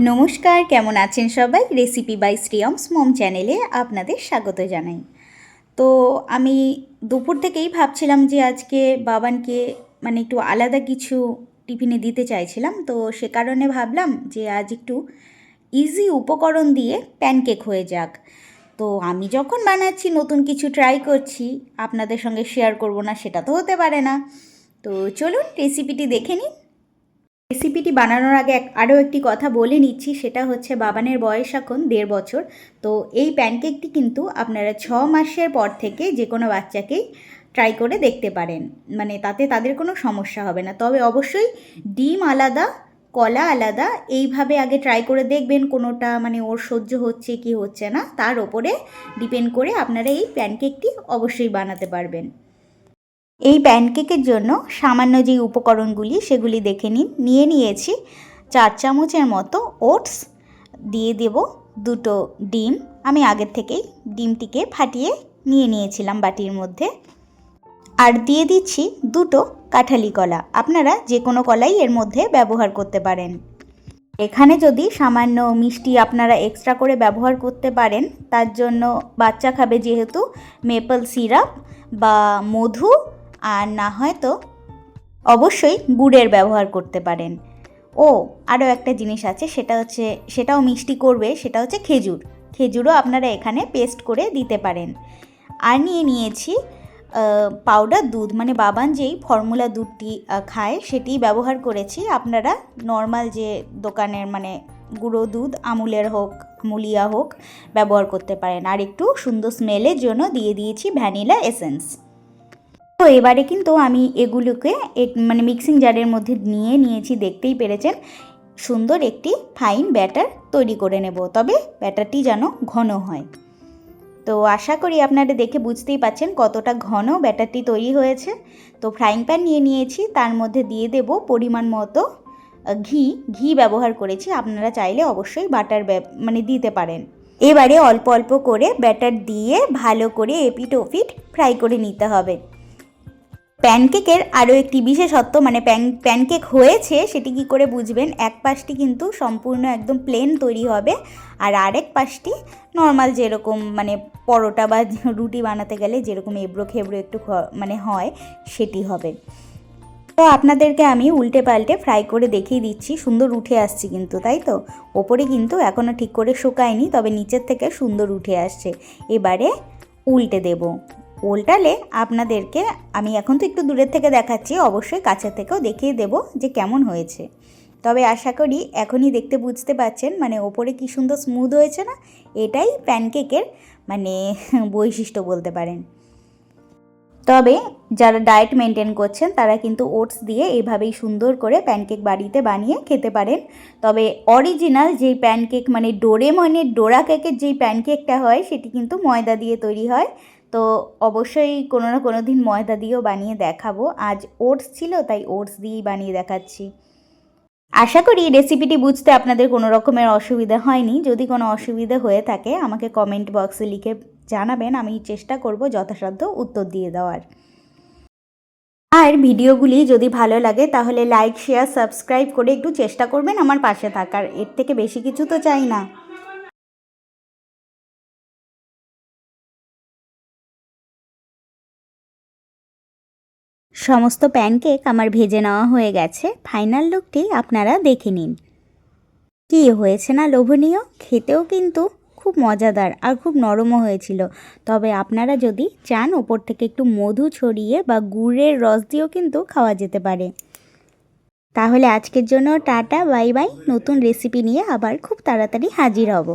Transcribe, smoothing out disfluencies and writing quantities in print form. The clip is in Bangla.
নমস্কার, কেমন আছেন সবাই? রেসিপি বাই শ্রিয়মস মম চ্যানেলে আপনাদের স্বাগত জানাই। তো আমি দুপুর থেকেই ভাবছিলাম যে আজকে বাবানকে একটু আলাদা কিছু টিফিনে দিতে চাইছিলাম। তো সে কারণে ভাবলাম যে আজ একটু ইজি উপকরণ দিয়ে প্যানকেক হয়ে যাক। তো আমি যখন বানাচ্ছি, নতুন কিছু ট্রাই করছি, আপনাদের সঙ্গে শেয়ার করব না সেটা তো হতে পারে না। তো চলুন রেসিপিটি দেখে নিন। রেসিপিটি বানানোর আগে আরও একটি কথা বলে নিচ্ছি, সেটা হচ্ছে বাবানের বয়স এখন 1.5 বছর। তো এই প্যানকেকটি কিন্তু আপনারা 6 মাসের পর থেকে যে কোনো বাচ্চাকেই ট্রাই করে দেখতে পারেন, তাতে তাদের কোনো সমস্যা হবে না। তবে অবশ্যই ডিম আলাদা, কলা আলাদা, এইভাবে আগে ট্রাই করে দেখবেন কোনোটা ওর সহ্য হচ্ছে কি হচ্ছে না, তার ওপরে ডিপেন্ড করে আপনারা এই প্যানকেকটি অবশ্যই বানাতে পারবেন। এই প্যানকেকের জন্য সামান্য যে উপকরণগুলি সেগুলি দেখে নিয়ে নিয়েছি 4 চামচের মতো ওটস, দিয়ে দেব 2টো ডিম। আমি আগের থেকেই ডিমটিকে ফাটিয়ে নিয়েছিলাম বাটির মধ্যে। আর দিয়ে দিচ্ছি 2টো কাঁঠালি কলা, আপনারা যে কোনো কলাই এর মধ্যে ব্যবহার করতে পারেন। এখানে যদি সামান্য মিষ্টি আপনারা এক্সট্রা করে ব্যবহার করতে পারেন, তার জন্য বাচ্চা খাবে যেহেতু মেপল সিরাপ বা মধু, আর না হয়তো অবশ্যই গুড়ের ব্যবহার করতে পারেন। আরও একটা জিনিস আছে, সেটাও মিষ্টি করবে, সেটা হচ্ছে খেজুরও আপনারা এখানে পেস্ট করে দিতে পারেন। আর নিয়েছি পাউডার দুধ, বাবান যেই ফর্মুলা দুধটি খায় সেটিই ব্যবহার করেছি। আপনারা নর্মাল যে দোকানের গুঁড়ো দুধ, আমুলের হোক, আমুলিয়া হোক, ব্যবহার করতে পারেন। আর একটু সুন্দর স্মেলের জন্য দিয়ে দিয়েছি ভ্যানিলা এসেন্স। তো এবারে কিন্তু আমি এগুলোকে মিক্সিং জারের মধ্যে নিয়েছি, দেখতেই পেরেছেন। সুন্দর একটি ফাইন ব্যাটার তৈরি করে নেব, তবে ব্যাটারটি যেন ঘন হয়। তো আশা করি আপনারা দেখে বুঝতেই পাচ্ছেন কতটা ঘন ব্যাটারটি তৈরি হয়েছে। তো ফ্রাইং প্যান নিয়েছি, তার মধ্যে দিয়ে দেব পরিমাণ মতো ঘি ব্যবহার করেছি। আপনারা চাইলে অবশ্যই বাটার দিতে পারেন। এবারে অল্প অল্প করে ব্যাটার দিয়ে ভালো করে এপিট ওপিট ফ্রাই করে নিতে হবে। প্যানকেকের আরও একটি বিশেষত্ব, প্যানকেক হয়েছে সেটি কি করে বুঝবেন, এক পাশটি কিন্তু সম্পূর্ণ একদম প্লেন তৈরি হবে, আর আরেক পাশটি নর্মাল যেরকম পরোটা বা রুটি বানাতে গেলে যেরকম এবড়ো খেবড়ো একটু হয়, সেটি হবে। তো আপনাদেরকে আমি উল্টে পাল্টে ফ্রাই করে দেখিয়ে দিচ্ছি। সুন্দর উঠে আসছে কিন্তু, তাই তো? ওপরে কিন্তু এখনও ঠিক করে শুকায়নি, তবে নিচের থেকে সুন্দর উঠে আসছে। এবারে উল্টে দেব। উল্টালে আপনাদেরকে আমি এখন তো একটু দূরের থেকে দেখাচ্ছি, অবশ্যই কাছের থেকেও দেখিয়ে দেব যে কেমন হয়েছে। তবে আশা করি এখনই দেখতে বুঝতে পারছেন ওপরে কি সুন্দর স্মুথ হয়েছে না? এটাই প্যানকেকের বৈশিষ্ট্য বলতে পারেন। তবে যারা ডায়েট মেনটেন করছেন তারা কিন্তু ওটস দিয়ে এইভাবেই সুন্দর করে প্যানকেক বাড়িতে বানিয়ে খেতে পারেন। তবে অরিজিনাল যেই প্যানকেক ডোরেমনের ডোরা কেকের যেই প্যানকেকটা হয় সেটি কিন্তু ময়দা দিয়ে তৈরি হয়। তো অবশ্যই কোনো না কোনো দিন ময়দা দিয়েও বানিয়ে দেখাবো। আজ ওটস ছিল তাই ওটস দিয়েই বানিয়ে দেখাচ্ছি। আশা করি রেসিপিটি বুঝতে আপনাদের কোনো রকমের অসুবিধা হয়নি। যদি কোনো অসুবিধা হয়ে থাকে আমাকে কমেন্ট বক্সে লিখে জানাবেন, আমি চেষ্টা করব যথাসাধ্য উত্তর দিয়ে দেওয়ার। আর ভিডিওগুলি যদি ভালো লাগে তাহলে লাইক, শেয়ার, সাবস্ক্রাইব করে একটু চেষ্টা করবেন আমার পাশে থাকার। এর থেকে বেশি কিছু তো চাই না। সমস্ত প্যানকেক আমার ভেজে নেওয়া হয়ে গেছে। ফাইনাল লুকটি আপনারা দেখে নিন। কি হয়েছে না লোভনীয়? খেতেও কিন্তু খুব মজাদার আর খুব নরমও হয়েছিল। তবে আপনারা যদি চান ওপর থেকে একটু মধু ছড়িয়ে বা গুড়ের রস দিয়েও কিন্তু খাওয়া যেতে পারে। তাহলে আজকের জন্য টাটা, বাই বাই। নতুন রেসিপি নিয়ে আবার খুব তাড়াতাড়ি হাজির হব।